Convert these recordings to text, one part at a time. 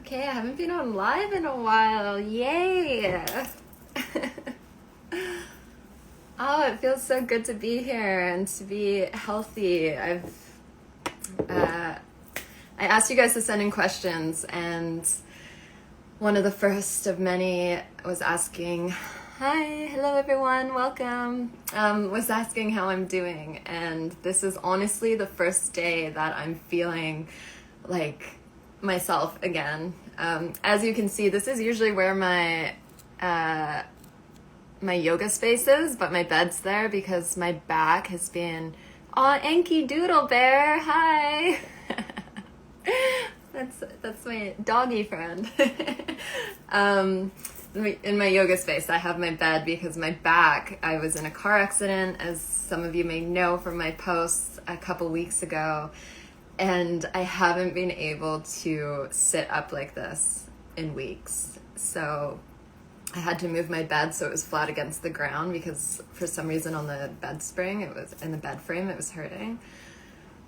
Okay, I haven't been on live in a while. Yay! Oh, it feels so good to be here and to be healthy. I asked you guys to send in questions, and one of the first of many was asking, hi, hello everyone, welcome, was asking how I'm doing. And this is honestly the first day that I'm feeling like myself again. As you can see, this is usually where my yoga space is, but my bed's there because my back has been, aw, Enki Doodle Bear, hi. That's my doggy friend. In my yoga space, I have my bed because my back, I was in a car accident, as some of you may know from my posts a couple weeks ago, and I haven't been able to sit up like this in weeks. So I had to move my bed so it was flat against the ground because for some reason on the bed spring, it was in the bed frame, it was hurting.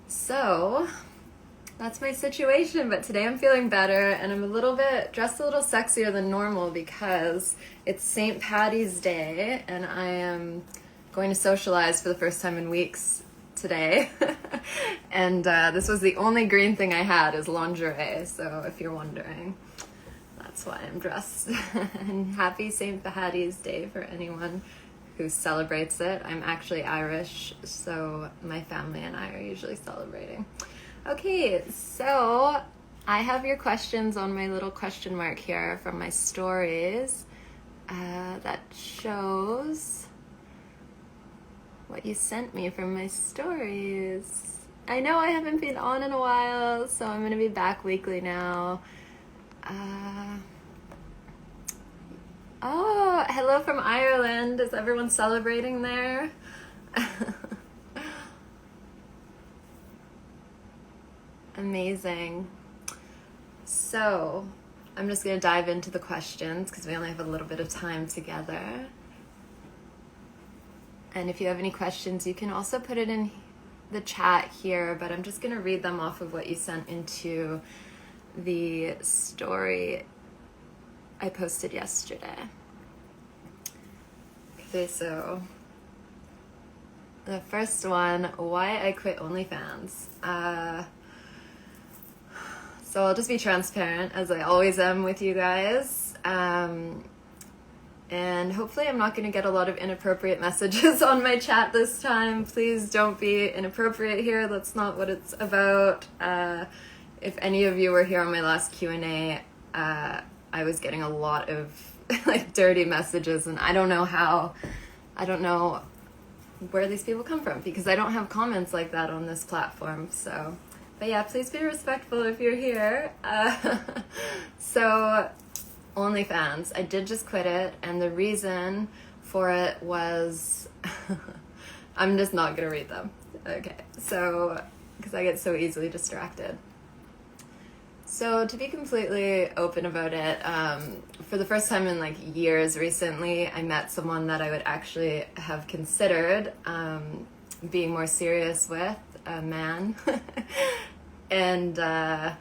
So that's my situation, but today I'm feeling better, and I'm dressed a little sexier than normal because it's St. Paddy's Day and I am going to socialize for the first time in weeks today. And this was the only green thing I had is lingerie, so if you're wondering, that's why I'm dressed. And happy St. Paddy's Day for anyone who celebrates it. I'm actually Irish, so my family and I are usually celebrating. Okay, so I have your questions on my little question mark here from my stories that shows what you sent me from my stories. I know I haven't been on in a while, so I'm going to be back weekly now. Oh, hello from Ireland. Is everyone celebrating there? Amazing. So I'm just going to dive into the questions because we only have a little bit of time together. And if you have any questions, you can also put it in the chat here, but I'm just going to read them off of what you sent into the story I posted yesterday. Okay, so the first one, why I quit OnlyFans. So I'll just be transparent, as I always am with you guys. And hopefully I'm not going to get a lot of inappropriate messages on my chat this time. Please don't be inappropriate here. That's not what it's about. If any of you were here on my last Q&A, I was getting a lot of like dirty messages, and I don't know where these people come from because I don't have comments like that on this platform. So, but yeah, please be respectful if you're here. So OnlyFans, I did just quit it, and the reason for it was I'm just not gonna read them. Okay, so because I get so easily distracted. So to be completely open about it, for the first time in like years recently, I met someone that I would actually have considered being more serious with, a man. And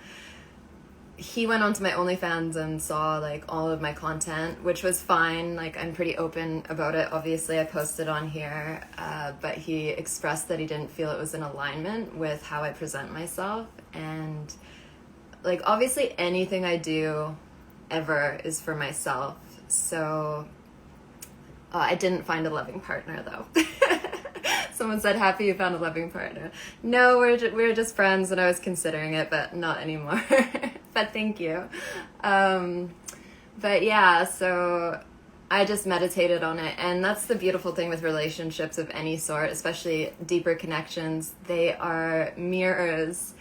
he went onto my OnlyFans and saw like all of my content, which was fine. Like, I'm pretty open about it. Obviously I posted on here, but he expressed that he didn't feel it was in alignment with how I present myself. And like, obviously anything I do ever is for myself. So I didn't find a loving partner though. Someone said, happy you found a loving partner. No, we're just friends, and I was considering it, but not anymore. But thank you. But yeah, so I just meditated on it, and that's the beautiful thing with relationships of any sort, especially deeper connections. They are mirrors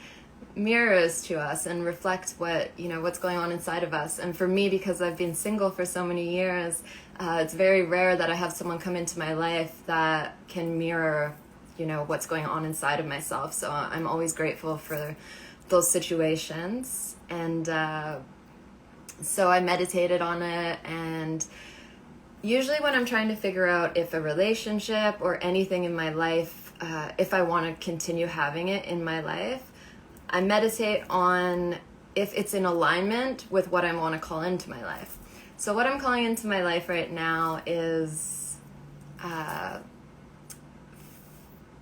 to us and reflect what's going on inside of us. And for me, because I've been single for so many years, it's very rare that I have someone come into my life that can mirror what's going on inside of myself. So I'm always grateful for those situations. And so I meditated on it, and usually when I'm trying to figure out if a relationship or anything in my life, if I want to continue having it in my life, I meditate on if it's in alignment with what I want to call into my life. So what I'm calling into my life right now is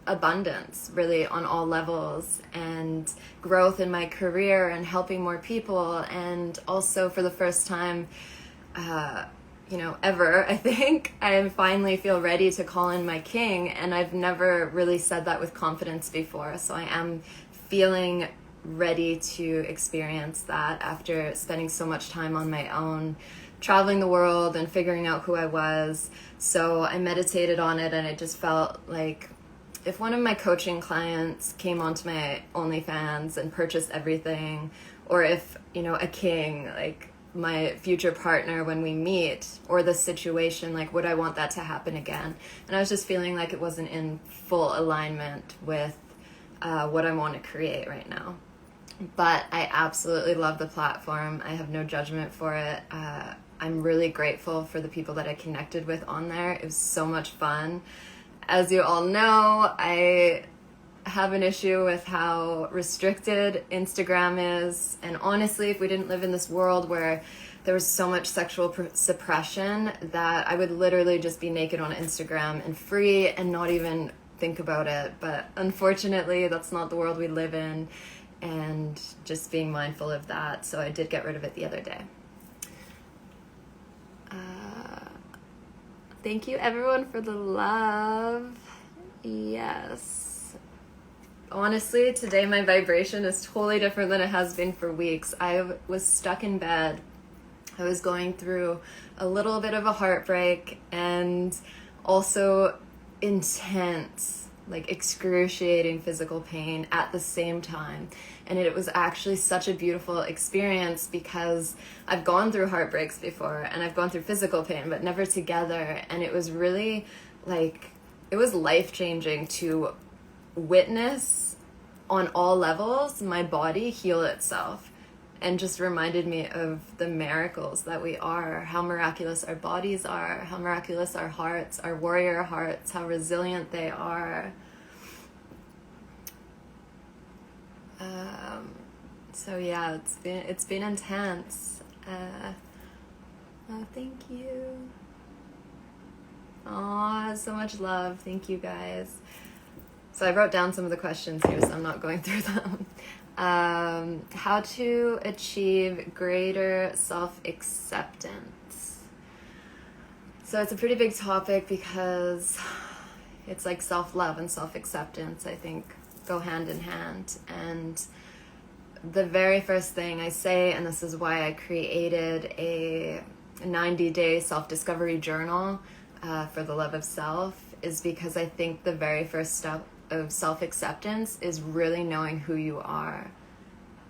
abundance, really, on all levels, and growth in my career and helping more people. And also, for the first time ever, I think, I finally feel ready to call in my king, and I've never really said that with confidence before. So I am feeling ready to experience that after spending so much time on my own, traveling the world and figuring out who I was. So I meditated on it, and it just felt like if one of my coaching clients came onto my OnlyFans and purchased everything, or if, a king, like my future partner, when we meet, or the situation, like, would I want that to happen again? And I was just feeling like it wasn't in full alignment with what I want to create right now. But I absolutely love the platform. I have no judgment for it. I'm really grateful for the people that I connected with on there. It was so much fun. As you all know, I have an issue with how restricted Instagram is. And honestly, if we didn't live in this world where there was so much sexual suppression, that I would literally just be naked on Instagram and free and not even think about it. But unfortunately, that's not the world we live in, and just being mindful of that. So I did get rid of it the other day. Thank you everyone for the love. Yes. Honestly, today my vibration is totally different than it has been for weeks. I was stuck in bed. I was going through a little bit of a heartbreak, and also intense, like excruciating physical pain at the same time. And it was actually such a beautiful experience, because I've gone through heartbreaks before and I've gone through physical pain, but never together. And it was really it was life-changing to witness on all levels my body heal itself, and just reminded me of the miracles that we are, how miraculous our bodies are, how miraculous our hearts, our warrior hearts, how resilient they are. So yeah, it's been intense. Oh, thank you. Oh, so much love. Thank you guys. So I wrote down some of the questions here, so I'm not going through them. How to achieve greater self-acceptance. So it's a pretty big topic, because it's like self-love and self-acceptance, I think, go hand in hand. And the very first thing I say, and this is why I created a 90-day self-discovery journal for the love of self, is because I think the very first step of self-acceptance is really knowing who you are,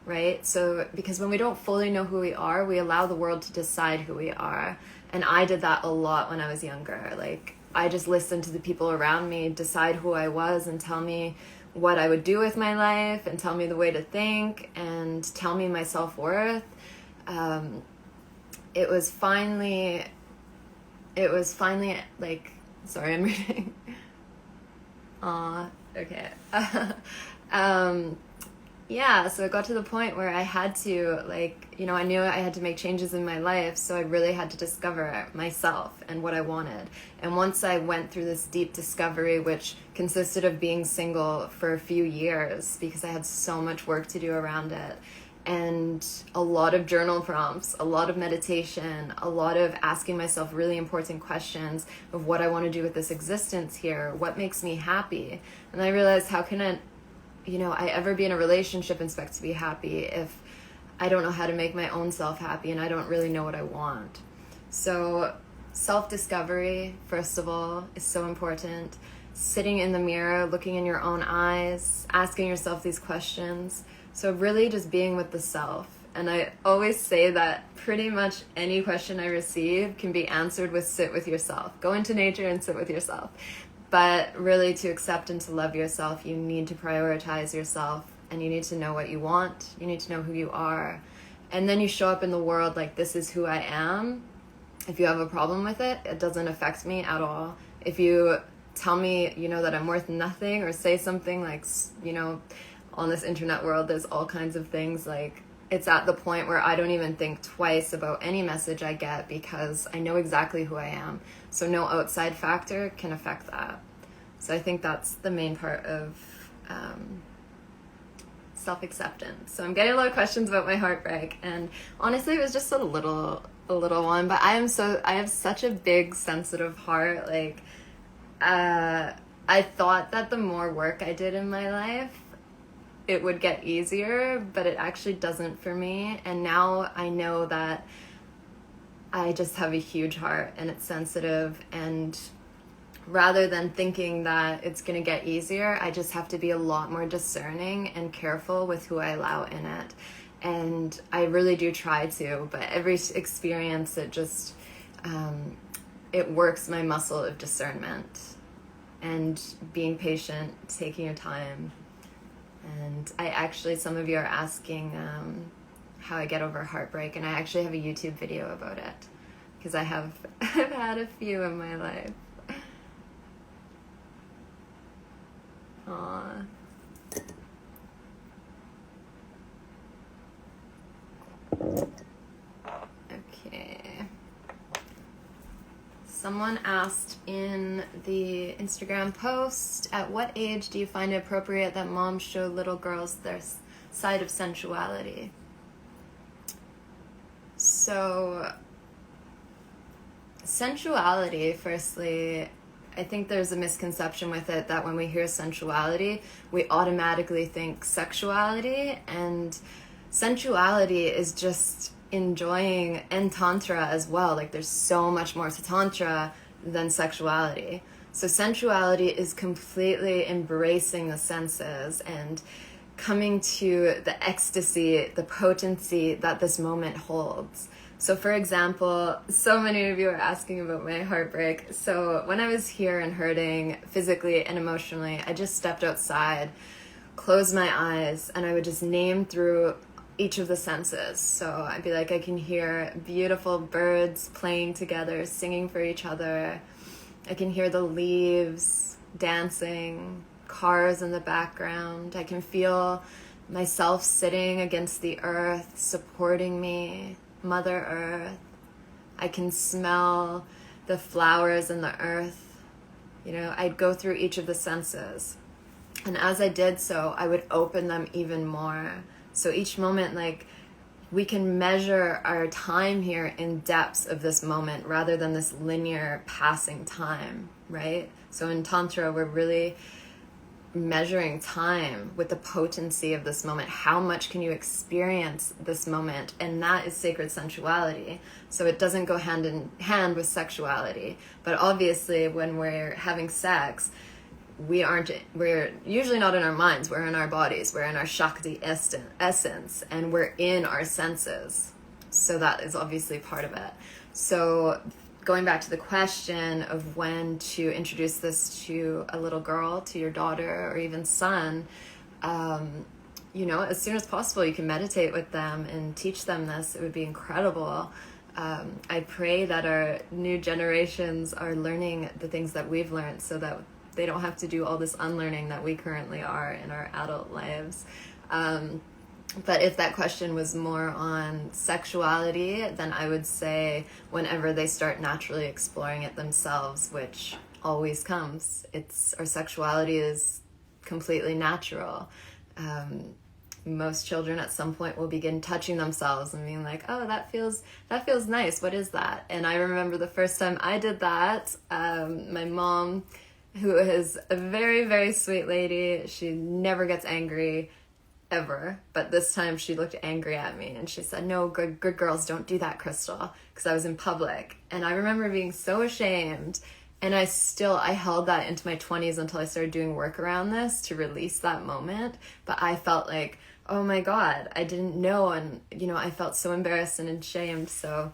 right? So because when we don't fully know who we are, we allow the world to decide who we are. And I did that a lot when I was younger. Like, I just listened to the people around me decide who I was and tell me what I would do with my life, and tell me the way to think, and tell me my self-worth. It was finally like, sorry, I'm reading. Okay. Yeah, so it got to the point where I had to, I knew I had to make changes in my life, so I really had to discover myself and what I wanted. And once I went through this deep discovery, which consisted of being single for a few years, because I had so much work to do around it, and a lot of journal prompts, a lot of meditation, a lot of asking myself really important questions of what I want to do with this existence here, what makes me happy. And I realized, how can I ever be in a relationship and expect to be happy if I don't know how to make my own self happy and I don't really know what I want? So self-discovery, first of all, is so important. Sitting in the mirror, looking in your own eyes, asking yourself these questions. So really just being with the self. And I always say that pretty much any question I receive can be answered with sit with yourself. Go into nature and sit with yourself. But really, to accept and to love yourself, you need to prioritize yourself, and you need to know what you want. You need to know who you are. And then you show up in the world like, this is who I am. If you have a problem with it, it doesn't affect me at all. If you tell me, that I'm worth nothing, or say something like, on this internet world, there's all kinds of things like it's at the point where I don't even think twice about any message I get because I know exactly who I am. So no outside factor can affect that. So I think that's the main part of self-acceptance. So I'm getting a lot of questions about my heartbreak, and honestly it was just a little one, but I have such a big sensitive heart. Like I thought that the more work I did in my life, it would get easier, but it actually doesn't for me. And now I know that I just have a huge heart and it's sensitive, and rather than thinking that it's going to get easier, I just have to be a lot more discerning and careful with who I allow in it. And I really do try to, but every experience, it just it works my muscle of discernment and being patient, taking your time. And I actually, some of you are asking how I get over heartbreak, and I actually have a YouTube video about it because I've had a few in my life. Aww. Okay. Someone asked in the Instagram post, at what age do you find it appropriate that moms show little girls their side of sensuality? So, sensuality, firstly, I think there's a misconception with it that when we hear sensuality, we automatically think sexuality, and sensuality is just enjoying, and tantra as well. Like there's so much more to tantra than sexuality. So sensuality is completely embracing the senses and coming to the ecstasy, the potency that this moment holds. So for example, so many of you are asking about my heartbreak. So when I was here and hurting physically and emotionally, I just stepped outside, closed my eyes, and I would just name through each of the senses. So I'd be like, I can hear beautiful birds playing together, singing for each other. I can hear the leaves dancing, cars in the background. I can feel myself sitting against the earth, supporting me, Mother Earth. I can smell the flowers in the earth. You know, I'd go through each of the senses. And as I did so, I would open them even more. So each moment, like, we can measure our time here in depths of this moment rather than this linear passing time, right? So in Tantra, we're really measuring time with the potency of this moment. How much can you experience this moment? And that is sacred sensuality. So it doesn't go hand in hand with sexuality. But obviously, when we're having sex, we're usually not in our minds, we're in our bodies, we're in our Shakti essence, and we're in our senses. So that is obviously part of it. So going back to the question of when to introduce this to a little girl, to your daughter or even son, you know, as soon as possible, you can meditate with them and teach them this. It would be incredible. I pray that our new generations are learning the things that we've learned so that they don't have to do all this unlearning that we currently are in our adult lives. But if that question was more on sexuality, then I would say whenever they start naturally exploring it themselves, which always comes. Our sexuality is completely natural. Most children at some point will begin touching themselves and being like, oh, that feels nice. What is that? And I remember the first time I did that, my mom, who is a very, very sweet lady, she never gets angry, ever. But this time she looked angry at me and she said, no, good girls don't do that, Crystal, because I was in public. And I remember being so ashamed. And I held that into my 20s until I started doing work around this to release that moment. But I felt like, oh my God, I didn't know. And, you know, I felt so embarrassed and ashamed. So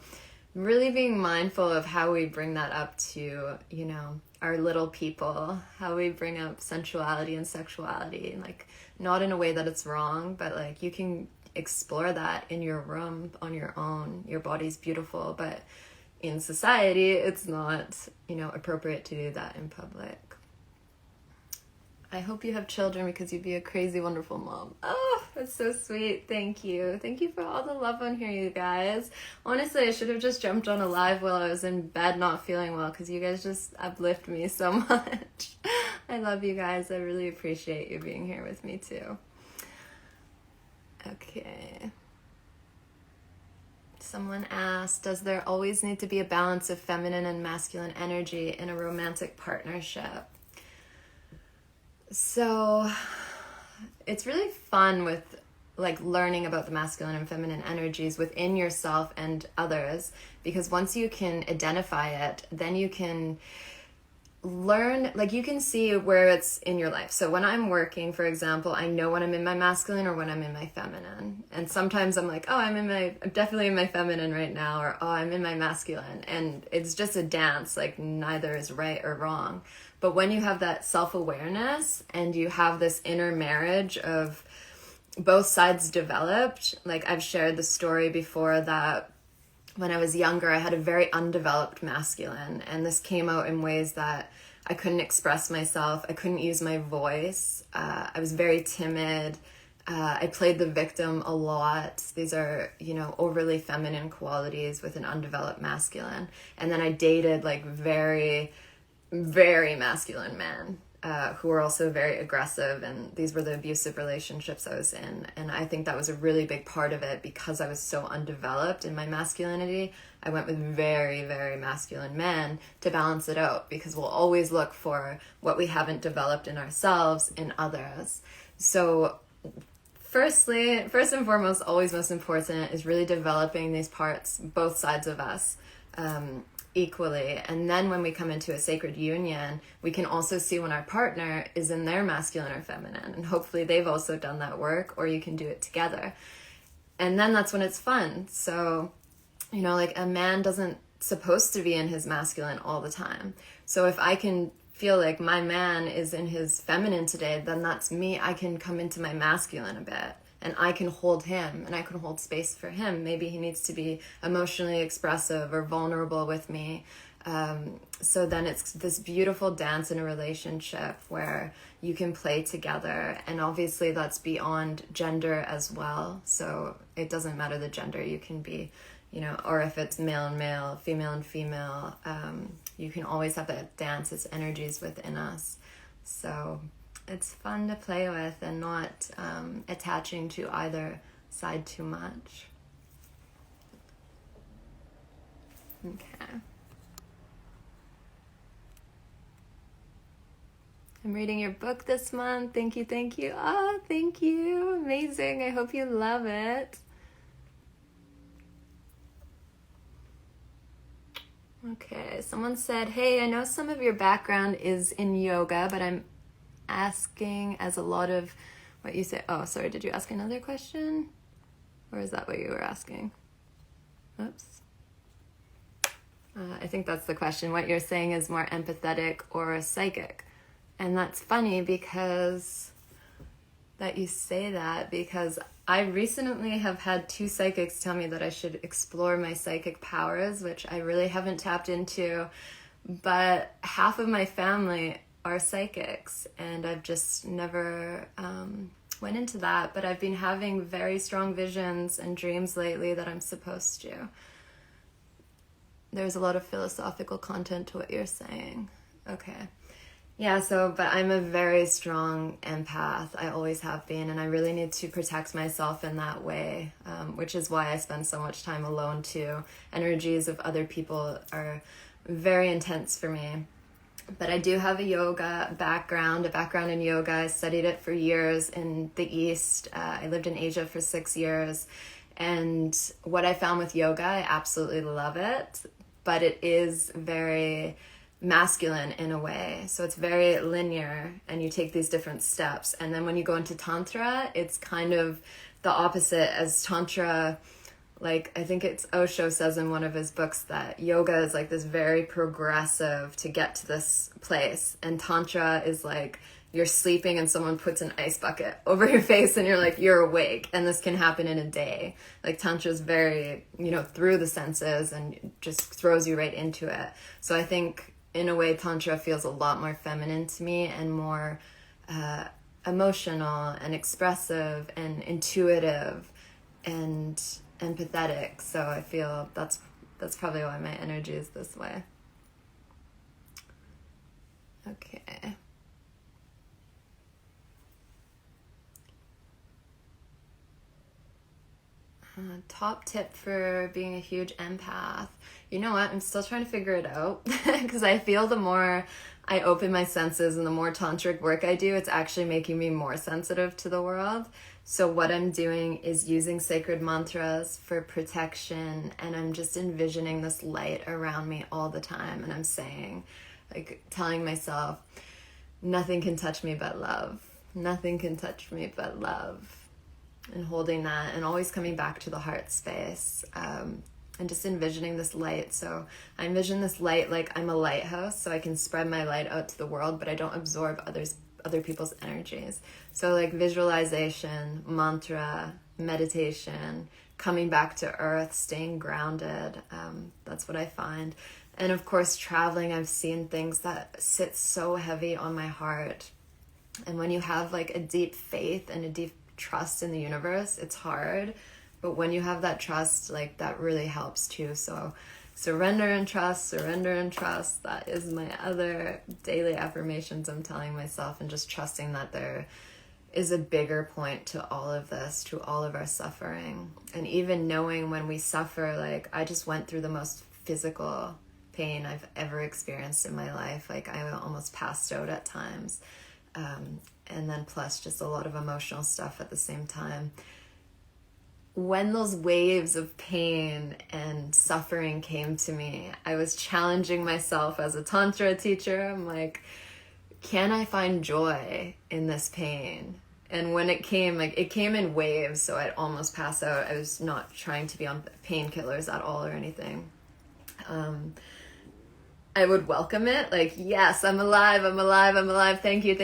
really being mindful of how we bring that up to, you know, our little people, how we bring up sensuality and sexuality, and like not in a way that it's wrong, but like you can explore that in your room on your own. Your body's beautiful, but in society, it's not, you know, appropriate to do that in public. I hope you have children because you'd be a crazy, wonderful mom. Oh, that's so sweet. Thank you. Thank you for all the love on here, you guys. Honestly, I should have just jumped on a live while I was in bed not feeling well because you guys just uplift me so much. I love you guys. I really appreciate you being here with me too. Okay. Someone asked, does there always need to be a balance of feminine and masculine energy in a romantic partnership? So it's really fun with like learning about the masculine and feminine energies within yourself and others, because once you can identify it, then you can learn, like you can see where it's in your life. So when I'm working, for example, I know when I'm in my masculine or when I'm in my feminine. And sometimes I'm like, oh, I'm definitely in my feminine right now, or oh, I'm in my masculine. And it's just a dance, like neither is right or wrong. But when you have that self-awareness and you have this inner marriage of both sides developed, like I've shared the story before that when I was younger, I had a very undeveloped masculine, and this came out in ways that I couldn't express myself. I couldn't use my voice. I was very timid. I played the victim a lot. These are, overly feminine qualities with an undeveloped masculine. And then I dated like very, very masculine men who were also very aggressive, and these were the abusive relationships I was in. And I think that was a really big part of it because I was so undeveloped in my masculinity. I went with very, very masculine men to balance it out, because we'll always look for what we haven't developed in ourselves in others. So first and foremost, always most important is really developing these parts, both sides of us, equally. And then when we come into a sacred union, we can also see when our partner is in their masculine or feminine, and hopefully they've also done that work, or you can do it together. And then that's when it's fun. So, like a man doesn't supposed to be in his masculine all the time. So if I can feel like my man is in his feminine today, then that's me. I can come into my masculine a bit, and I can hold him, and I can hold space for him. Maybe he needs to be emotionally expressive or vulnerable with me. So then it's this beautiful dance in a relationship where you can play together. And obviously that's beyond gender as well. So it doesn't matter the gender. You can be, or if it's male and male, female and female, you can always have that dance. It's energies within us. So it's fun to play with and not attaching to either side too much. Okay. I'm reading your book this month. Thank you. Oh, thank you. Amazing. I hope you love it. Okay, someone said, hey, I know some of your background is in yoga, but I'm asking as a lot of what you say. Oh, sorry, did you ask another question? Or is that what you were asking? Oops. I think that's the question. What you're saying is more empathetic or psychic. And that's funny because that you say that, because I recently have had 2 psychics tell me that I should explore my psychic powers, which I really haven't tapped into. But half of my family are psychics, and I've just never went into that. But I've been having very strong visions and dreams lately that I'm supposed to. There's a lot of philosophical content to what you're saying. Okay. Yeah, but I'm a very strong empath. I always have been, and I really need to protect myself in that way, which is why I spend so much time alone too. Energies of other people are very intense for me. But I do have a yoga background, a background in yoga. I studied it for years in the East. I lived in Asia for 6 years. And what I found with yoga, I absolutely love it, but it is very masculine in a way. So it's very linear, and you take these different steps. And then when you go into Tantra, it's kind of the opposite, as Tantra, like I think it's Osho says in one of his books that yoga is like this very progressive to get to this place. And Tantra is like you're sleeping and someone puts an ice bucket over your face and you're like, you're awake. And this can happen in a day. Like Tantra is very, through the senses and just throws you right into it. So I think in a way, Tantra feels a lot more feminine to me and more emotional and expressive and intuitive and empathetic. So I feel that's probably why my energy is this way. Okay. Top tip for being a huge empath. You know what? I'm still trying to figure it out because I feel the more I open my senses and the more tantric work I do, it's actually making me more sensitive to the world. So what I'm doing is using sacred mantras for protection, and I'm just envisioning this light around me all the time, and I'm saying, like, telling myself, nothing can touch me but love. Nothing can touch me but love. And holding that and always coming back to the heart space, and just envisioning this light. So I envision this light like I'm a lighthouse, so I can spread my light out to the world, but I don't absorb other people's energies. So like visualization, mantra, meditation, coming back to earth, staying grounded, that's what I find. And of course, traveling, I've seen things that sit so heavy on my heart. And when you have like a deep faith and a deep trust in the universe, it's hard, but when you have that trust, like, that really helps too. So surrender and trust, that is my other daily affirmations I'm telling myself, and just trusting that there is a bigger point to all of this, to all of our suffering. And even knowing when we suffer, like, I just went through the most physical pain I've ever experienced in my life. Like, I almost passed out at times. And then plus just a lot of emotional stuff at the same time. When those waves of pain and suffering came to me, I was challenging myself as a Tantra teacher. I'm like, can I find joy in this pain? And when it came, like, it came in waves, so I'd almost pass out. I was not trying to be on painkillers at all or anything. I would welcome it, like, yes, I'm alive, thank you,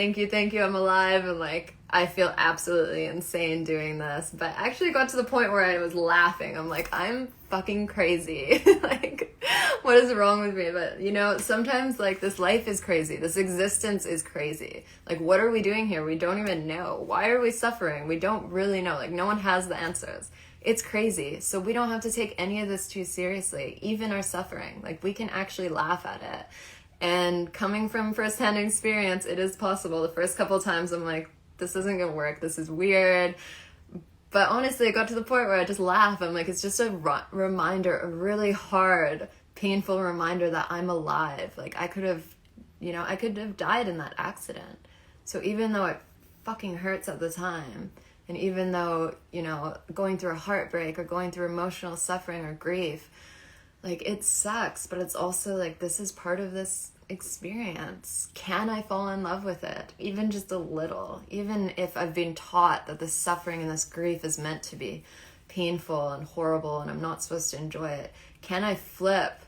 I'm alive, and like, I feel absolutely insane doing this, but I actually got to the point where I was laughing. I'm like, I'm fucking crazy. Like, what is wrong with me? But, you know, sometimes, like, this life is crazy, this existence is crazy. Like, what are we doing here? We don't even know. Why are we suffering? We don't really know. Like, no one has the answers. It's crazy. So we don't have to take any of this too seriously, even our suffering. Like, we can actually laugh at it. And coming from firsthand experience, it is possible. The first couple of times I'm like, this isn't gonna work, this is weird. But honestly, it got to the point where I just laugh. I'm like, it's just a reminder, a really hard, painful reminder that I'm alive. Like, I could have died in that accident. So even though it fucking hurts at the time, and even though, you know, going through a heartbreak or going through emotional suffering or grief, like, it sucks, but it's also like, this is part of this experience. Can I fall in love with it? Even just a little. Even if I've been taught that this suffering and this grief is meant to be painful and horrible and I'm not supposed to enjoy it, can I flip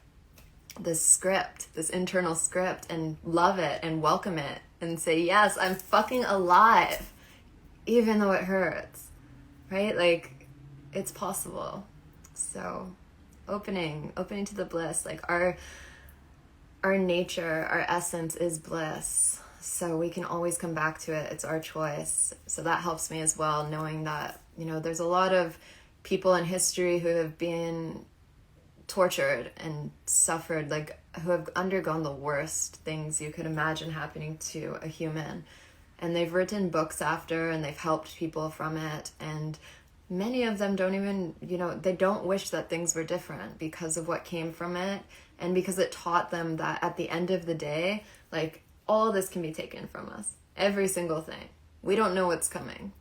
this script, this internal script, and love it and welcome it and say, yes, I'm fucking alive, even though it hurts, right? Like, it's possible. So opening to the bliss, like, our nature, our essence is bliss. So we can always come back to it. It's our choice. So that helps me as well, knowing that, you know, there's a lot of people in history who have been tortured and suffered, like, who have undergone the worst things you could imagine happening to a human. And they've written books after, and they've helped people from it. And many of them don't even, you know, they don't wish that things were different because of what came from it. And because it taught them that at the end of the day, like, all this can be taken from us. Every single thing. We don't know what's coming.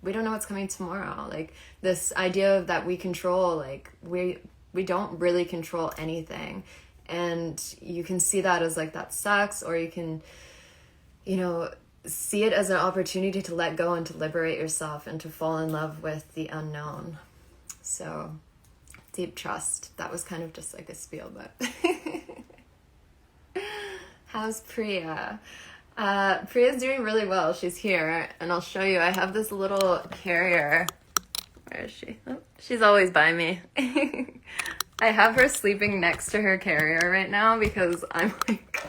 We don't know what's coming tomorrow. Like, this idea of that we control, like, we don't really control anything. And you can see that as, like, that sucks, or you can, you know, see it as an opportunity to let go and to liberate yourself and to fall in love with the unknown. So, deep trust. That was kind of just like a spiel, but how's Priya? Priya's doing really well. She's here, and I'll show you. I have this little carrier. Where is she? Oh, she's always by me. I have her sleeping next to her carrier right now because I'm like,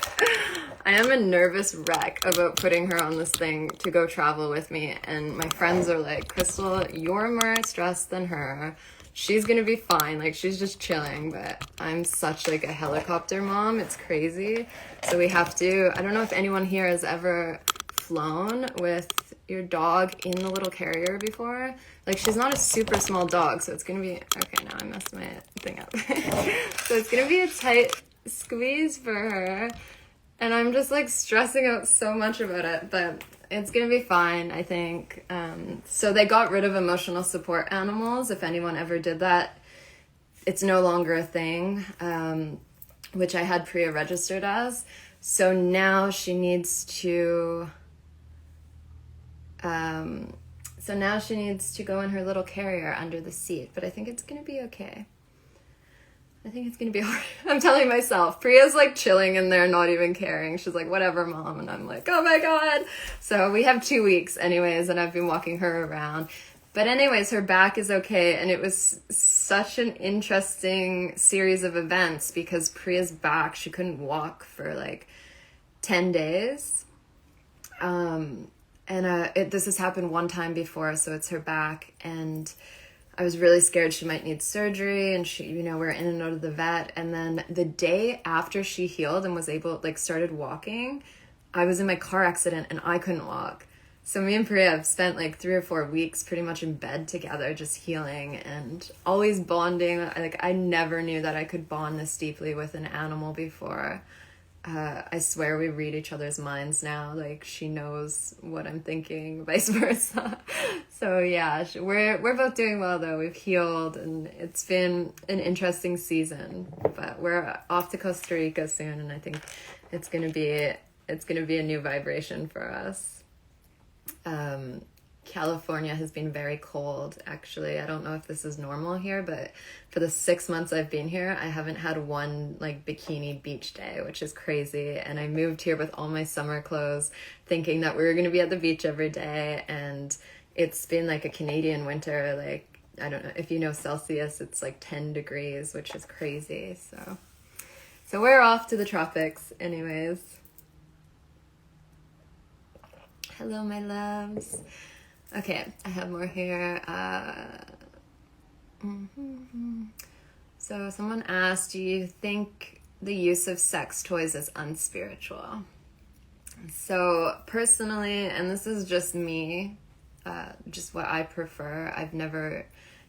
I am a nervous wreck about putting her on this thing to go travel with me, and my friends are like, Crystal, you're more stressed than her. She's gonna be fine, like she's just chilling, but I'm such like a helicopter mom, it's crazy. So we have to, I don't know if anyone here has ever flown with your dog in the little carrier before. Like, she's not a super small dog, so it's gonna be, okay, now I messed my thing up. So it's gonna be a tight squeeze for her, and I'm just like stressing out so much about it, but it's gonna be fine, I think. So they got rid of emotional support animals. If anyone ever did that, it's no longer a thing, which I had Priya registered as. So now she needs to go in her little carrier under the seat, but I think it's gonna be okay. I think it's gonna be alright. I'm telling myself. Priya's like chilling in there, not even caring. She's like, whatever, mom. And I'm like, oh my god. So we have 2 weeks anyways, and I've been walking her around. But anyways, her back is okay, and it was such an interesting series of events because Priya's back, she couldn't walk for like 10 days. This has happened one time before, so it's her back, and I was really scared she might need surgery, and she, we're in and out of the vet. And then the day after she healed and was able, started walking, I was in my car accident and I couldn't walk. So me and Priya have spent 3 or 4 weeks pretty much in bed together, just healing and always bonding. I never knew that I could bond this deeply with an animal before. I swear we read each other's minds now. She knows what I'm thinking, vice versa. So yeah, we're both doing well though. We've healed, and it's been an interesting season. But we're off to Costa Rica soon, and I think it's gonna be a new vibration for us. California has been very cold, actually. I don't know if this is normal here, but for the 6 months I've been here, I haven't had one bikini beach day, which is crazy. And I moved here with all my summer clothes, thinking that we were going to be at the beach every day. And it's been a Canadian winter. I don't know if you know Celsius, it's 10 degrees, which is crazy. So we're off to the tropics anyways. Hello, my loves. Okay, I have more here. So someone asked, do you think the use of sex toys is unspiritual? So personally, and this is just me, just what I prefer, I've never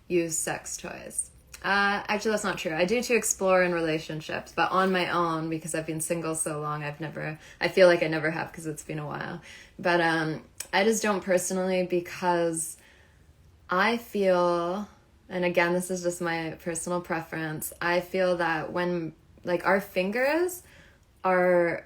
used sex toys. Actually, that's not true. I do to explore in relationships, but on my own, because I've been single so long, I feel like I never have because it's been a while. But I just don't personally, because I feel, and again, this is just my personal preference, I feel that when, our fingers are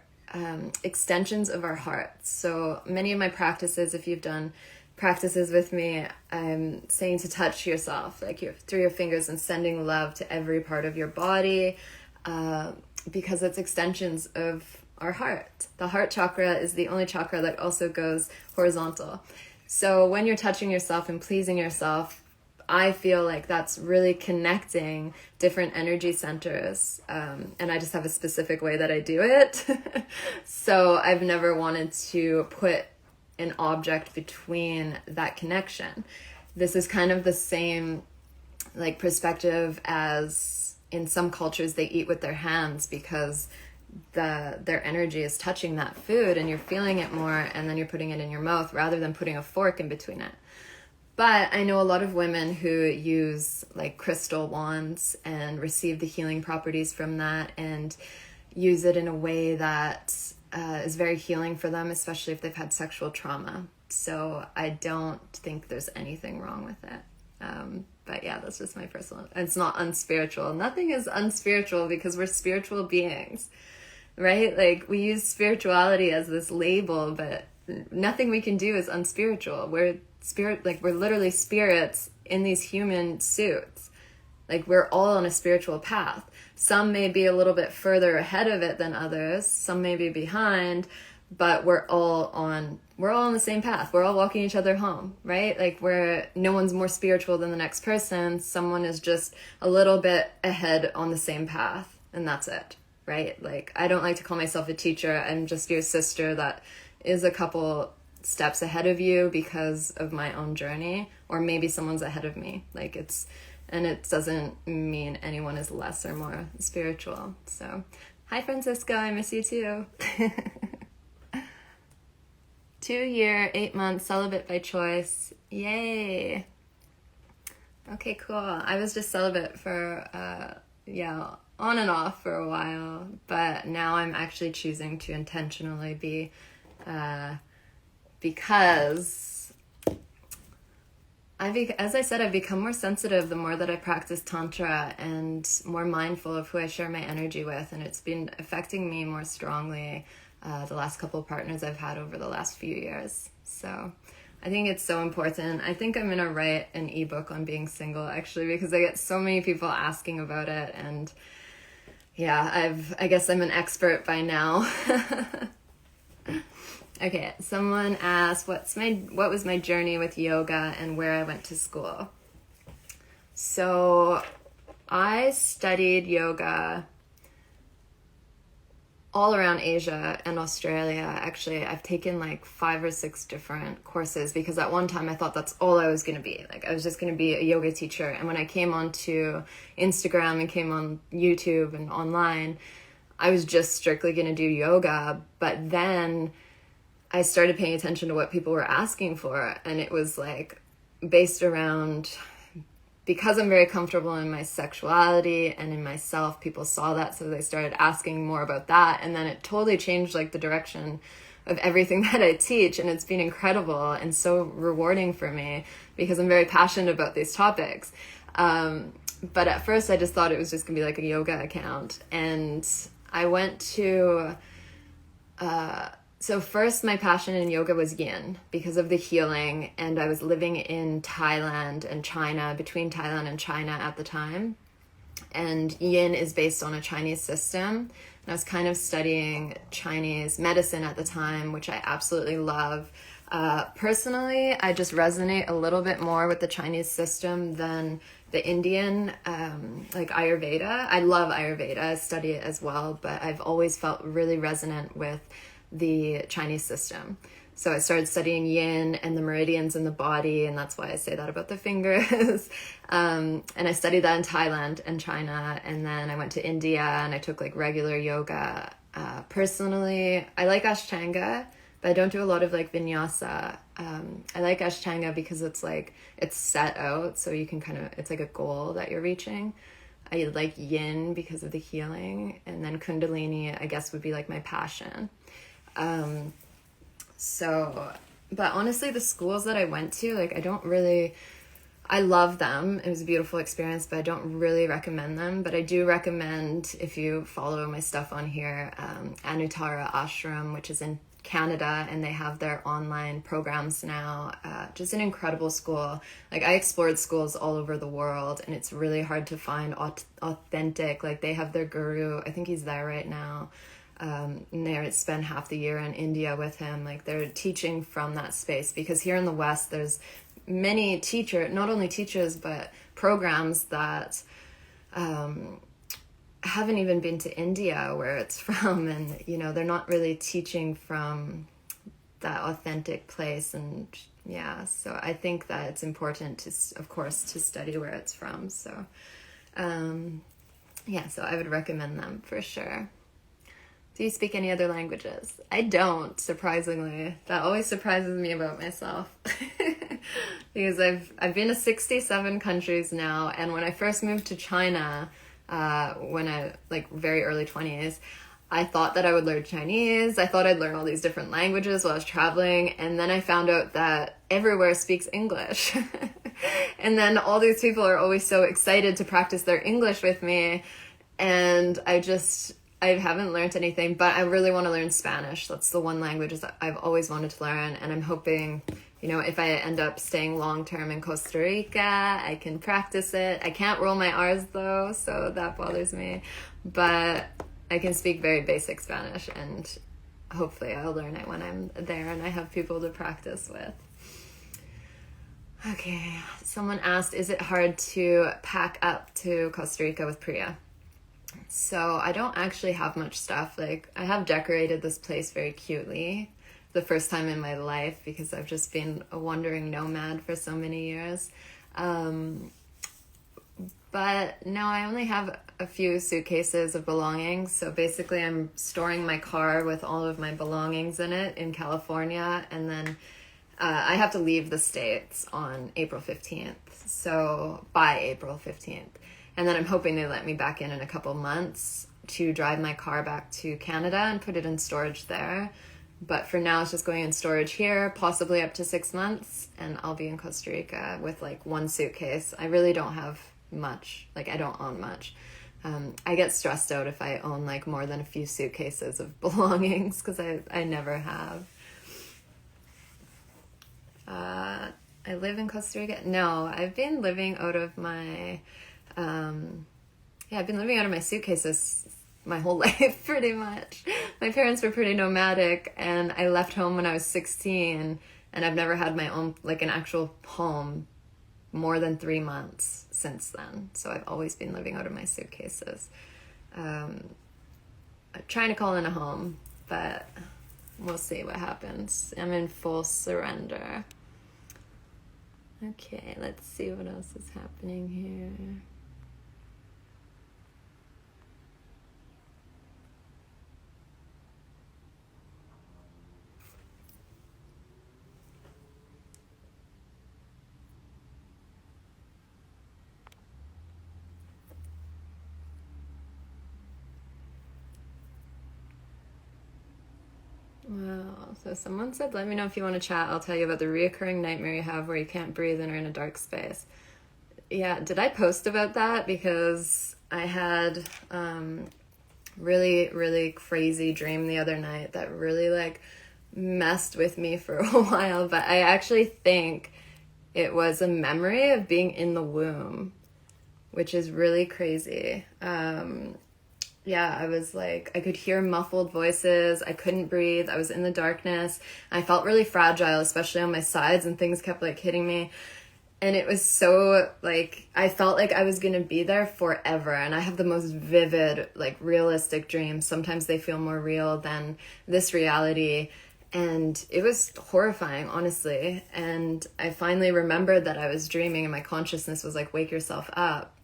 extensions of our hearts. So many of my practices, if you've done practices with me, I'm saying to touch yourself, through your fingers, and sending love to every part of your body, because it's extensions of our heart. The heart chakra is the only chakra that also goes horizontal. So when you're touching yourself and pleasing yourself, I feel like that's really connecting different energy centers. And I just have a specific way that I do it. So I've never wanted to put an object between that connection. This is kind of the same perspective as in some cultures they eat with their hands, because their energy is touching that food and you're feeling it more, and then you're putting it in your mouth rather than putting a fork in between it. But I know a lot of women who use crystal wands and receive the healing properties from that and use it in a way that is very healing for them, especially if they've had sexual trauma. So I don't think there's anything wrong with it. But yeah, that's just my personal, it's not unspiritual. Nothing is unspiritual because we're spiritual beings, right? We use spirituality as this label, but nothing we can do is unspiritual. We're literally spirits in these human suits. We're all on a spiritual path. Some may be a little bit further ahead of it than others. Some may be behind, but we're all on the same path. We're all walking each other home, right? No one's more spiritual than the next person. Someone is just a little bit ahead on the same path, and that's it. right? Like, I don't like to call myself a teacher. I'm just your sister that is a couple steps ahead of you because of my own journey, or maybe someone's ahead of me. Like, and it doesn't mean anyone is less or more spiritual. So, hi Francisco, I miss you too. 2 year, 8 months, celibate by choice. Yay. Okay, cool. I was just celibate for, on and off for a while, but now I'm actually choosing to intentionally be, because as I said, I've become more sensitive the more that I practice Tantra and more mindful of who I share my energy with, and it's been affecting me more strongly the last couple of partners I've had over the last few years. So I think it's so important. I think I'm going to write an ebook on being single, actually, because I get so many people asking about it, and yeah, I guess I'm an expert by now. Okay, someone asked, what was my journey with yoga and where I went to school? So I studied yoga all around Asia and Australia. Actually, I've taken like 5 or 6 different courses because at one time I thought that's all I was going to be. Like, I was just going to be a yoga teacher. And when I came onto Instagram and came on YouTube and online, I was just strictly going to do yoga. But then I started paying attention to what people were asking for, and it was like based around, because I'm very comfortable in my sexuality and in myself, people saw that, so they started asking more about that, and then it totally changed like the direction of everything that I teach, and it's been incredible and so rewarding for me because I'm very passionate about these topics. But at first I just thought it was just gonna be like a yoga account, and I went to so first, my passion in yoga was yin because of the healing, and I was living in Thailand and China, between Thailand and China at the time. And yin is based on a Chinese system. And I was kind of studying Chinese medicine at the time, which I absolutely love. Personally, I just resonate a little bit more with the Chinese system than the Indian, like Ayurveda. I love Ayurveda, I study it as well, but I've always felt really resonant with the Chinese system. So I started studying yin and the meridians in the body, and that's why I say that about the fingers. And I studied that in Thailand and China, and then I went to India and I took like regular yoga. Personally, I like Ashtanga, but I don't do a lot of like vinyasa. I like Ashtanga because it's set out, so you can it's like a goal that you're reaching. I like yin because of the healing, and then kundalini, I guess, would be like my passion. But honestly, the schools that I went to, like, I love them. It was a beautiful experience, but I don't really recommend them. But I do recommend, if you follow my stuff on here, Anuttara Ashram, which is in Canada, and they have their online programs now. Just an incredible school. Like, I explored schools all over the world, and it's really hard to find authentic. Like, they have their guru. I think he's there right now. And they spend half the year in India with him. Like, they're teaching from that space, because here in the West there's many not only teachers but programs that haven't even been to India, where it's from, and they're not really teaching from that authentic place. And so I think that it's important to study where it's from. So so I would recommend them for sure. Do you speak any other languages? I don't, surprisingly. That always surprises me about myself. Because I've been to 67 countries now, and when I first moved to China, when I, very early 20s, I thought that I would learn Chinese. I thought I'd learn all these different languages while I was traveling, and then I found out that everywhere speaks English. And then all these people are always so excited to practice their English with me, and I haven't learned anything, but I really want to learn Spanish. That's the one language that I've always wanted to learn, and I'm hoping, if I end up staying long-term in Costa Rica, I can practice it. I can't roll my R's, though, so that bothers me, but I can speak very basic Spanish, and hopefully I'll learn it when I'm there and I have people to practice with. Okay, someone asked, is it hard to pack up to Costa Rica with Priya? So I don't actually have much stuff. Like, I have decorated this place very cutely the first time in my life because I've just been a wandering nomad for so many years. But now I only have a few suitcases of belongings. So basically I'm storing my car with all of my belongings in it in California. And then I have to leave the States on April 15th. So by April 15th. And then I'm hoping they let me back in a couple months to drive my car back to Canada and put it in storage there. But for now, it's just going in storage here, possibly up to 6 months. And I'll be in Costa Rica with like one suitcase. I really don't have much. Like, I don't own much. I get stressed out if I own like more than a few suitcases of belongings because I never have. I live in Costa Rica. No, I've been living out of my, I've been living out of my suitcases my whole life, pretty much. My parents were pretty nomadic, and I left home when I was 16, and I've never had my own, like an actual home more than 3 months since then. So I've always been living out of my suitcases. I'm trying to call in a home, but we'll see what happens. I'm in full surrender. Okay, let's see what else is happening here. Wow, so someone said, let me know if you want to chat. I'll tell you about the reoccurring nightmare you have where you can't breathe and are in a dark space. Yeah, did I post about that? Because I had really, really crazy dream the other night that really like messed with me for a while. But I actually think it was a memory of being in the womb, which is really crazy. I was like, I could hear muffled voices. I couldn't breathe. I was in the darkness. I felt really fragile, especially on my sides, and things kept like hitting me. And it was so like, I felt like I was going to be there forever. And I have the most vivid, like realistic dreams. Sometimes they feel more real than this reality. And it was horrifying, honestly. And I finally remembered that I was dreaming, and my consciousness was like, wake yourself up.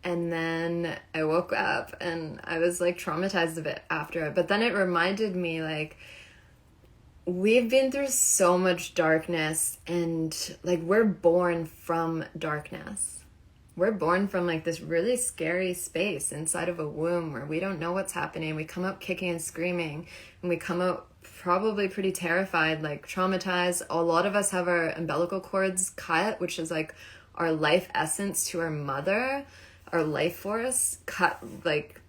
And then I woke up and I was like traumatized a bit after it. But then it reminded me, like, we've been through so much darkness, and like we're born from darkness. We're born from like this really scary space inside of a womb where we don't know what's happening. We come out kicking and screaming, and we come out probably pretty terrified, like traumatized. A lot of us have our umbilical cords cut, which is like our life essence to our mother. Our life force cut, like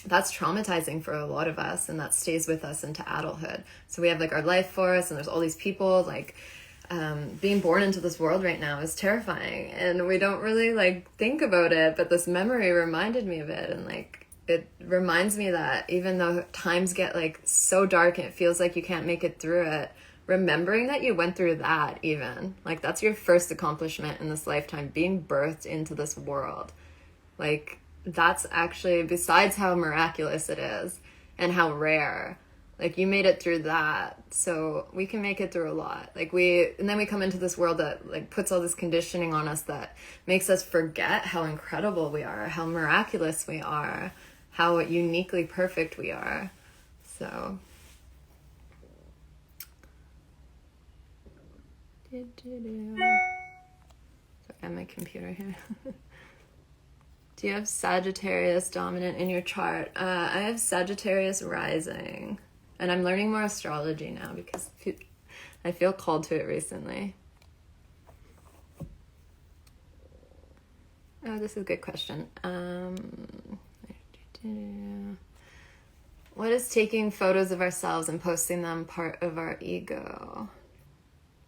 that's traumatizing for a lot of us, and that stays with us into adulthood. So we have like our life force, and there's all these people like being born into this world right now is terrifying, and we don't really like think about it, but this memory reminded me of it. And like it reminds me that even though times get like so dark and it feels like you can't make it through it, remembering that you went through that, even like that's your first accomplishment in this lifetime, being birthed into this world. Like, that's actually, besides how miraculous it is and how rare, like, you made it through that. So we can make it through a lot. Like, and then we come into this world that, like, puts all this conditioning on us that makes us forget how incredible we are, how miraculous we are, how uniquely perfect we are. So. Sorry, I have my computer here. Do you have Sagittarius dominant in your chart? I have Sagittarius rising, and I'm learning more astrology now because I feel called to it recently. Oh, this is a good question. What is taking photos of ourselves and posting them part of our ego?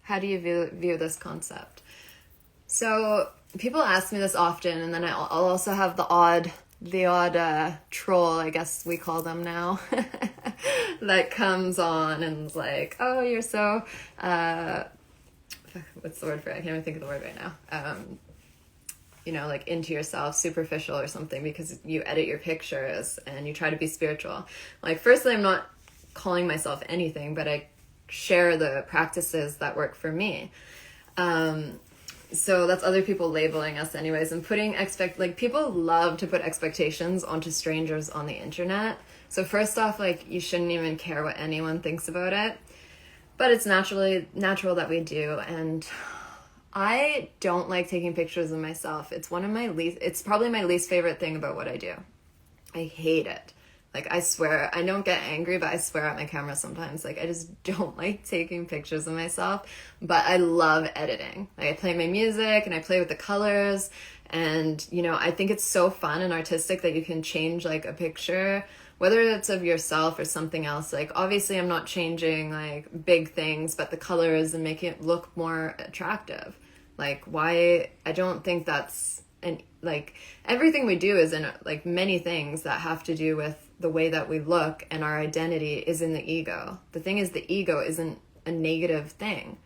How do you view this concept? So people ask me this often, and then I'll also have the odd troll, I guess we call them now, that comes on and is like, oh, you're so, what's the word for it? I can't even think of the word right now. you know, like into yourself, superficial or something, because you edit your pictures and you try to be spiritual. Like, firstly, I'm not calling myself anything, but I share the practices that work for me. So that's other people labeling us anyways, and putting like, people love to put expectations onto strangers on the internet. So first off, like, you shouldn't even care what anyone thinks about it, but it's natural that we do. And I don't like taking pictures of myself. It's probably my least favorite thing about what I do. I hate it. Like, I swear, I don't get angry, but I swear at my camera sometimes. Like, I just don't like taking pictures of myself, but I love editing. Like, I play my music and I play with the colors, and, you know, I think it's so fun and artistic that you can change, like, a picture, whether it's of yourself or something else. Like, obviously I'm not changing, like, big things, but the colors and making it look more attractive. Like, why? I don't think that's, and like, everything we do is in, like, many things that have to do with the way that we look, and our identity is in the ego. The thing is, the ego isn't a negative thing.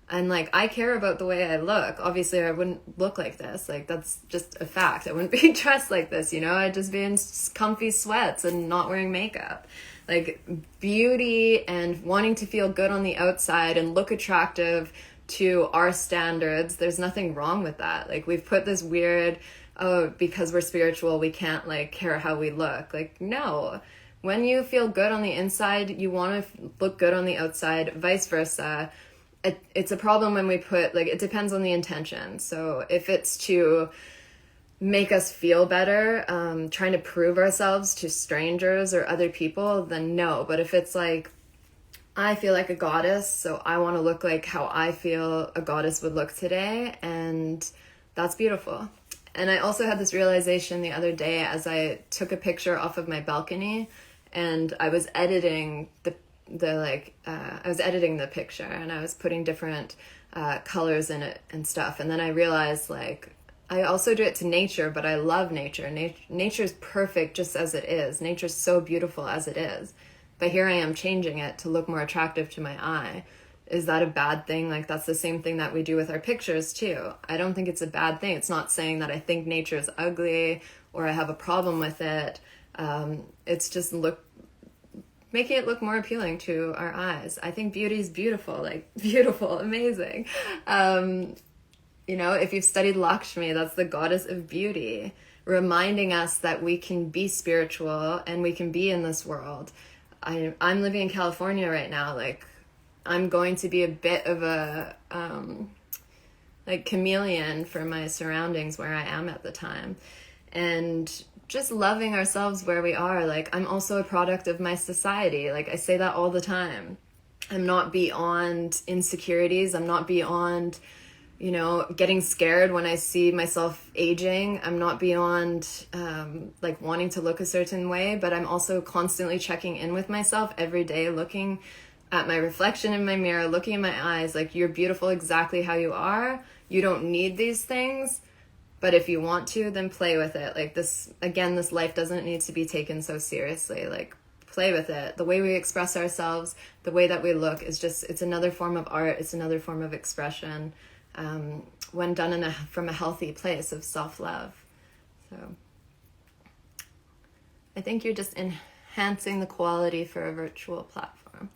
And, like, I care about the way I look. Obviously, I wouldn't look like this. Like, that's just a fact. I wouldn't be dressed like this, you know? I'd just be in comfy sweats and not wearing makeup. Like, beauty and wanting to feel good on the outside and look attractive to our standards, there's nothing wrong with that. Like, we've put this weird, oh, because we're spiritual, we can't, like, care how we look. Like, no. When you feel good on the inside, you want to look good on the outside, vice versa. It's a problem when we put, like, it depends on the intention. So if it's to make us feel better, trying to prove ourselves to strangers or other people, then no. But if it's like, I feel like a goddess, so I want to look like how I feel a goddess would look today, and that's beautiful. And I also had this realization the other day as I took a picture off of my balcony, and I was editing I was editing the picture, and I was putting different colors in it and stuff. And then I realized, like, I also do it to nature, but I love nature. Nature's perfect just as it is. Nature's so beautiful as it is. But here I am changing it to look more attractive to my eye. Is that a bad thing? Like, that's the same thing that we do with our pictures too. I don't think it's a bad thing. It's not saying that I think nature is ugly or I have a problem with it. It's just making it look more appealing to our eyes. I think beauty is beautiful, like, beautiful, amazing. You know, if you've studied Lakshmi, that's the goddess of beauty, reminding us that we can be spiritual and we can be in this world. I'm living in California right now. Like, I'm going to be a bit of a like, chameleon for my surroundings where I am at the time, and just loving ourselves where we are. Like, I'm also a product of my society. Like, I say that all the time. I'm not beyond insecurities. I'm not beyond, you know, getting scared when I see myself aging. I'm not beyond like, wanting to look a certain way, but I'm also constantly checking in with myself every day, looking at my reflection in my mirror, looking in my eyes, like, you're beautiful exactly how you are. You don't need these things, but if you want to, then play with it. Like, this life doesn't need to be taken so seriously. Like, play with it. The way we express ourselves, the way that we look is just, it's another form of art. It's another form of expression. When done from a healthy place of self-love. So I think you're just enhancing the quality for a virtual platform.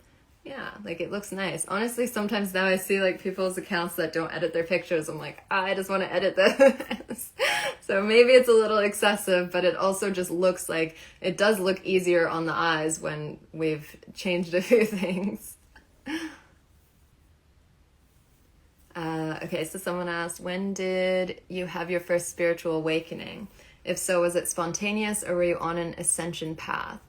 Yeah, like, it looks nice. Honestly, sometimes now I see, like, people's accounts that don't edit their pictures. I'm like, I just want to edit this. So maybe it's a little excessive, but it also just looks like, it does look easier on the eyes when we've changed a few things. Okay, so someone asked, when did you have your first spiritual awakening? If so, was it spontaneous or were you on an ascension path?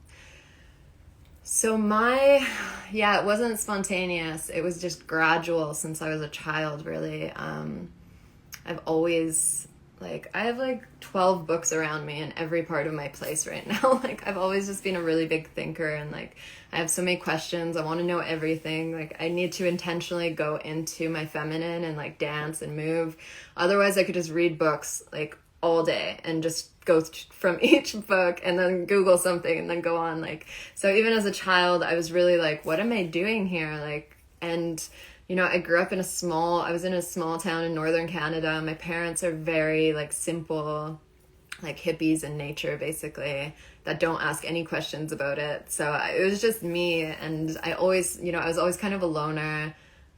So it wasn't spontaneous. It was just gradual since I was a child, really. I've always, like, I have, like, 12 books around me in every part of my place right now. Like, I've always just been a really big thinker, and, like, I have so many questions. I want to know everything. Like, I need to intentionally go into my feminine and, like, dance and move. Otherwise, I could just read books, like, all day and just go from each book and then Google something and then go on. Like, so even as a child, I was really like, what am I doing here? Like, and I grew up I was in a small town in northern Canada. My parents are very like simple, like hippies in nature, basically, that don't ask any questions about it. So it was just me, and I always, I was always kind of a loner.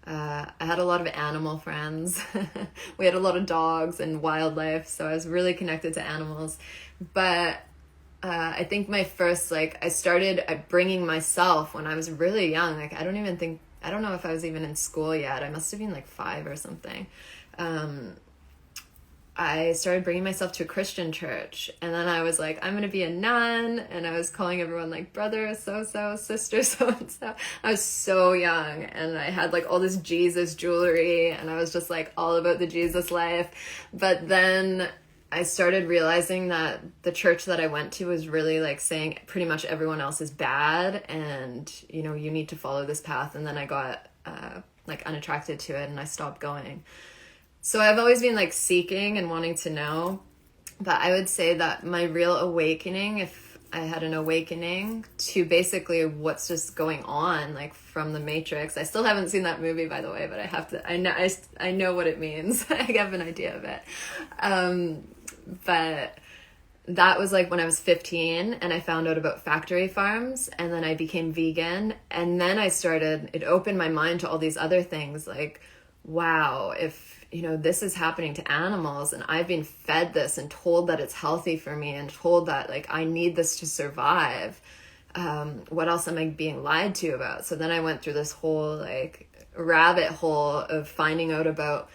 I had a lot of animal friends. We had a lot of dogs and wildlife, so I was really connected to animals. But I think my first, I started bringing myself when I was really young. Like, I don't know if I was even in school yet. I must have been like 5 or something. I started bringing myself to a Christian church, and then I was like, I'm going to be a nun, and I was calling everyone like brother so-so, sister so-and-so. I was so young, and I had like all this Jesus jewelry, and I was just like all about the Jesus life. But then I started realizing that the church that I went to was really like saying pretty much everyone else is bad, and you need to follow this path. And then I got like unattracted to it, and I stopped going. So I've always been like seeking and wanting to know, but I would say that my real awakening, if I had an awakening to basically what's just going on, like from the Matrix. I still haven't seen that movie, by the way, but I know what it means. I have an idea of it. But that was like when I was 15, and I found out about factory farms, and then I became vegan, and then it opened my mind to all these other things, like, wow, if this is happening to animals, and I've been fed this and told that it's healthy for me, and told that like I need this to survive, what else am I being lied to about? So then I went through this whole like rabbit hole of finding out about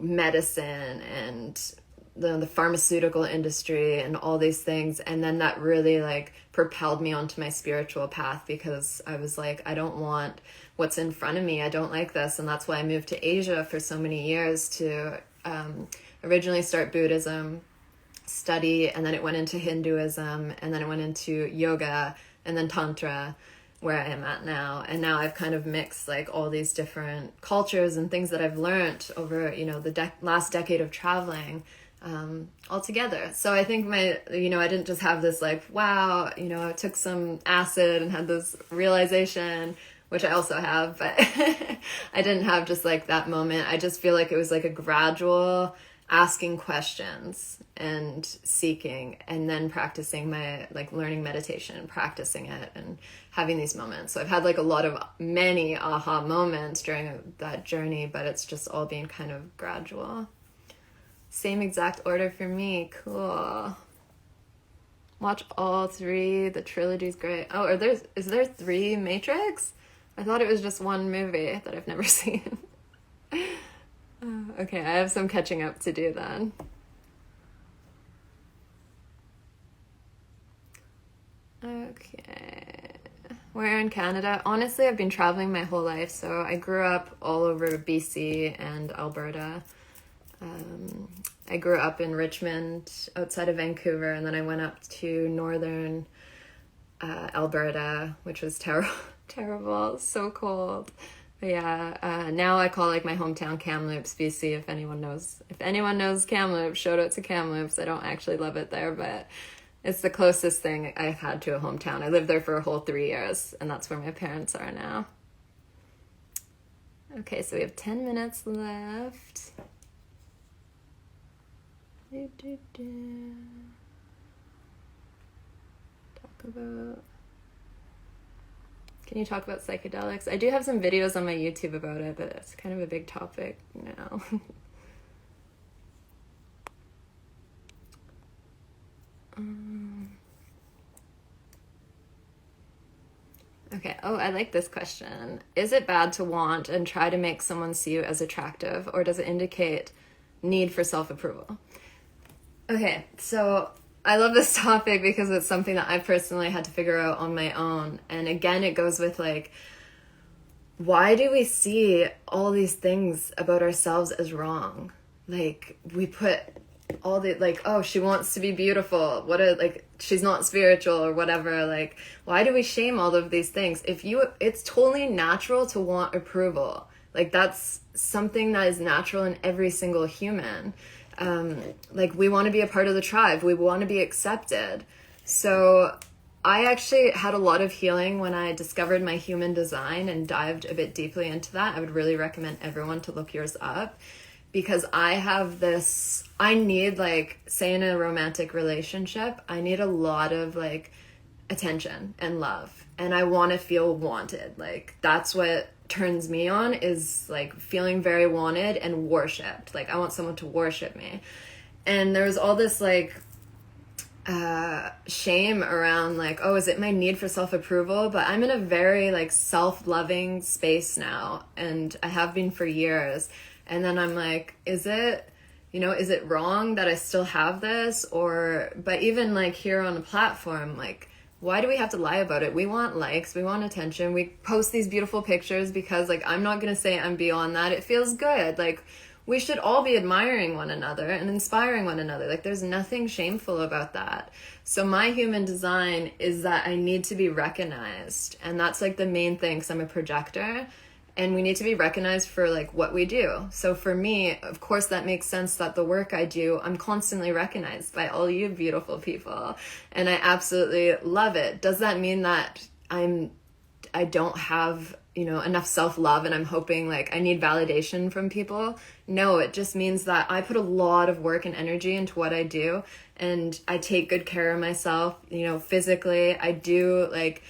medicine and the pharmaceutical industry and all these things, and then that really like propelled me onto my spiritual path, because I was like, I don't want what's in front of me. I don't like this. And that's why I moved to Asia for so many years to originally start Buddhism, study, and then it went into Hinduism, and then it went into yoga, and then Tantra, where I am at now. And now I've kind of mixed like all these different cultures and things that I've learned over, the last decade of traveling all together. So I think I didn't just have this like, wow, I took some acid and had this realization, which I also have, but I didn't have just like that moment. I just feel like it was like a gradual asking questions and seeking, and then practicing my like learning meditation, practicing it, and having these moments. So I've had like many aha moments during that journey, but it's just all being kind of gradual. Same exact order for me. Cool. Watch all 3. The trilogy's great. Oh, is there 3 Matrix? I thought it was just one movie that I've never seen. Okay, I have some catching up to do then. Okay. We're in Canada. Honestly, I've been traveling my whole life. So I grew up all over BC and Alberta. I grew up in Richmond, outside of Vancouver, and then I went up to northern Alberta, which was terrible, so cold. But yeah, now I call like my hometown Kamloops, BC. If anyone knows Kamloops, shout out to Kamloops. I don't actually love it there, but it's the closest thing I've had to a hometown. I lived there for a whole 3 years, and that's where my parents are now. Okay, so we have 10 minutes left. Can you talk about psychedelics? I do have some videos on my YouTube about it, but it's kind of a big topic now. Okay. Oh, I like this question. Is it bad to want and try to make someone see you as attractive, or does it indicate need for self-approval? Okay, so I love this topic because it's something that I personally had to figure out on my own. And again, it goes with like, why do we see all these things about ourselves as wrong? Like, we put all the like, oh, she wants to be beautiful, she's not spiritual or whatever. Like, why do we shame all of these things? It's totally natural to want approval. Like, that's something that is natural in every single human. Like, we want to be a part of the tribe. We want to be accepted. So I actually had a lot of healing when I discovered my human design and dived a bit deeply into that. I would really recommend everyone to look yours up, because I have this, I need, like, say in a romantic relationship, I need a lot of like attention and love, and I want to feel wanted. Like, that's what turns me on, is like feeling very wanted and worshipped. Like, I want someone to worship me. And there's all this like shame around like, oh, is it my need for self-approval? But I'm in a very like self-loving space now, and I have been for years. And then I'm like, is it, is it wrong that I still have this? Or, but even like here on a platform, like, why do we have to lie about it? We want likes, we want attention, we post these beautiful pictures because, like, I'm not gonna say I'm beyond that. It feels good. Like, we should all be admiring one another and inspiring one another. Like, there's nothing shameful about that. So my human design is that I need to be recognized. And that's like the main thing, because I'm a projector. And we need to be recognized for like what we do. So for me, of course, that makes sense that the work I do, I'm constantly recognized by all you beautiful people. And I absolutely love it. Does that mean that I don't have, enough self-love and I'm hoping like I need validation from people? No, it just means that I put a lot of work and energy into what I do, and I take good care of myself, physically. I do, like,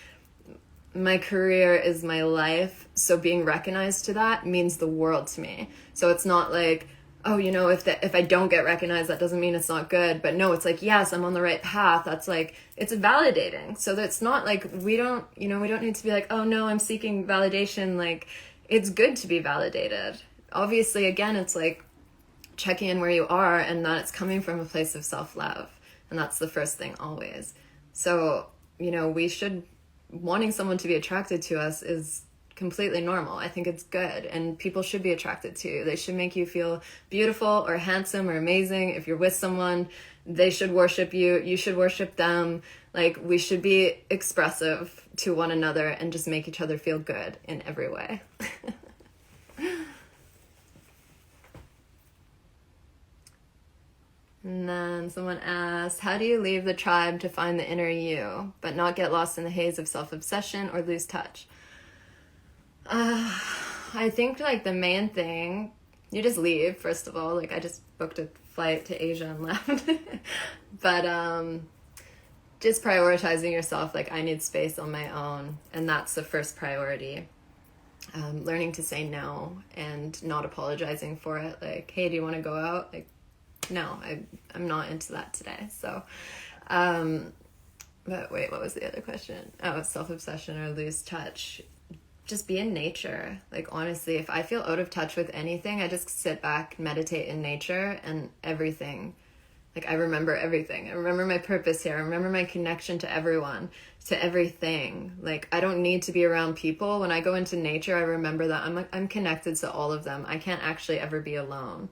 my career is my life, so being recognized to that means the world to me. So it's not like, oh, if I don't get recognized, that doesn't mean it's not good. But no, it's like, yes, I'm on the right path. That's like, it's validating. So that's not like, we don't need to be like, oh no, I'm seeking validation. Like, it's good to be validated. Obviously, again, it's like checking in where you are, and that it's coming from a place of self-love. And that's the first thing always. So, wanting someone to be attracted to us is completely normal. I think it's good, and people should be attracted to you. They should make you feel beautiful or handsome or amazing. If you're with someone, they should worship you. You should worship them. Like, we should be expressive to one another and just make each other feel good in every way. And then someone asked, how do you leave the tribe to find the inner you, but not get lost in the haze of self-obsession or lose touch? I think, like, the main thing, you just leave, first of all. Like, I just booked a flight to Asia and left. But just prioritizing yourself. Like, I need space on my own, and that's the first priority. Learning to say no and not apologizing for it. Like, hey, do you want to go out? Like, no, I'm not into that today. So, but wait, what was the other question? Oh, self-obsession or lose touch. Just be in nature. Like, honestly, if I feel out of touch with anything, I just sit back, meditate in nature, and everything. Like, I remember everything. I remember my purpose here. I remember my connection to everyone, to everything. Like, I don't need to be around people. When I go into nature, I remember that I'm connected to all of them. I can't actually ever be alone.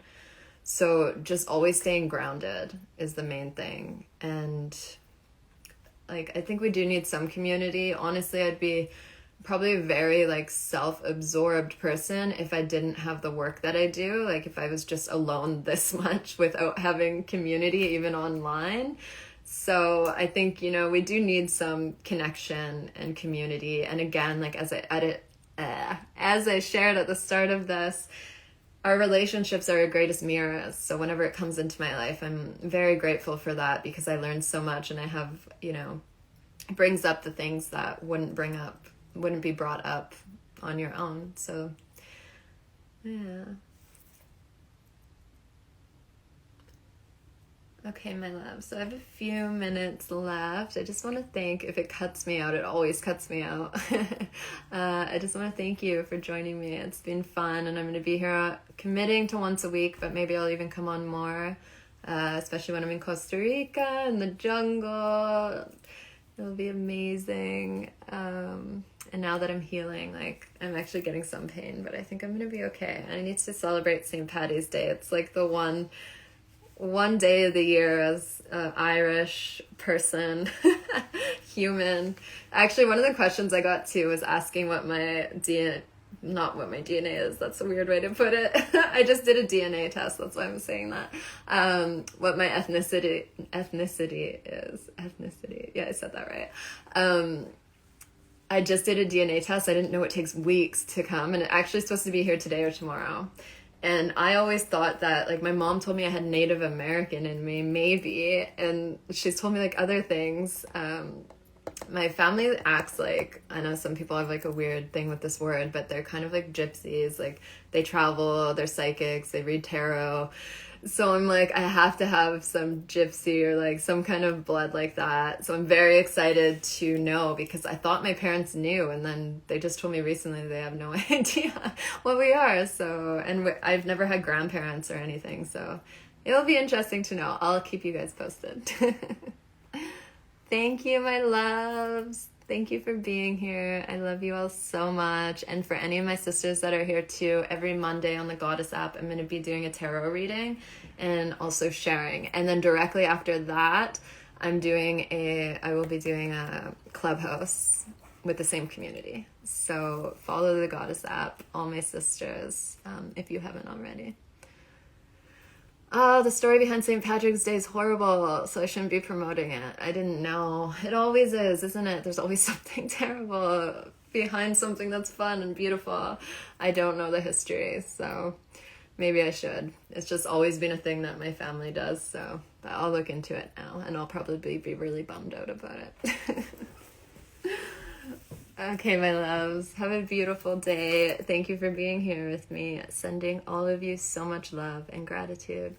So just always staying grounded is the main thing. And, like, I think we do need some community. Honestly, I'd be probably a very, like, self-absorbed person if I didn't have the work that I do. Like, if I was just alone this much without having community, even online. So I think, we do need some connection and community. And again, like, as I shared at the start of this, our relationships are our greatest mirrors. So whenever it comes into my life, I'm very grateful for that, because I learned so much, and I have, it brings up the things that wouldn't be brought up on your own. So, yeah. Okay, my love. So I have a few minutes left. I just want to thank, if it cuts me out, it always cuts me out. I just want to thank you for joining me. It's been fun, and I'm going to be here committing to once a week, but maybe I'll even come on more, especially when I'm in Costa Rica in the jungle. It'll be amazing. And now that I'm healing, like, I'm actually getting some pain, but I think I'm going to be okay. I need to celebrate St. Paddy's Day. It's like the one day of the year as an Irish person, human. Actually, one of the questions I got too was asking what my not what my DNA is. That's a weird way to put it. I just did a DNA test. That's why I'm saying that. What my ethnicity is. Ethnicity. Yeah, I said that right. I just did a DNA test. I didn't know it takes weeks to come, and it's actually supposed to be here today or tomorrow. And I always thought that, like, my mom told me I had Native American in me, maybe, and she's told me, like, other things. My family acts like, I know some people have, like, a weird thing with this word, but they're kind of like gypsies. Like, they travel, they're psychics, they read tarot. So I'm like, I have to have some gypsy or like some kind of blood like that. So I'm very excited to know, because I thought my parents knew, and then they just told me recently they have no idea what we are. So, and I've never had grandparents or anything, so it'll be interesting to know. I'll keep you guys posted. Thank you, my loves. Thank you for being here. I love you all so much. And for any of my sisters that are here too, every Monday on the Goddess app, I'm going to be doing a tarot reading and also sharing. And then directly after that, I will be doing a clubhouse with the same community. So follow the Goddess app, all my sisters, if you haven't already. Oh, the story behind St. Patrick's Day is horrible, so I shouldn't be promoting it. I didn't know. It always is, isn't it? There's always something terrible behind something that's fun and beautiful. I don't know the history, so maybe I should. It's just always been a thing that my family does, so but I'll look into it now, and I'll probably be really bummed out about it. Okay, my loves, have a beautiful day. Thank you for being here with me. Sending all of you so much love and gratitude.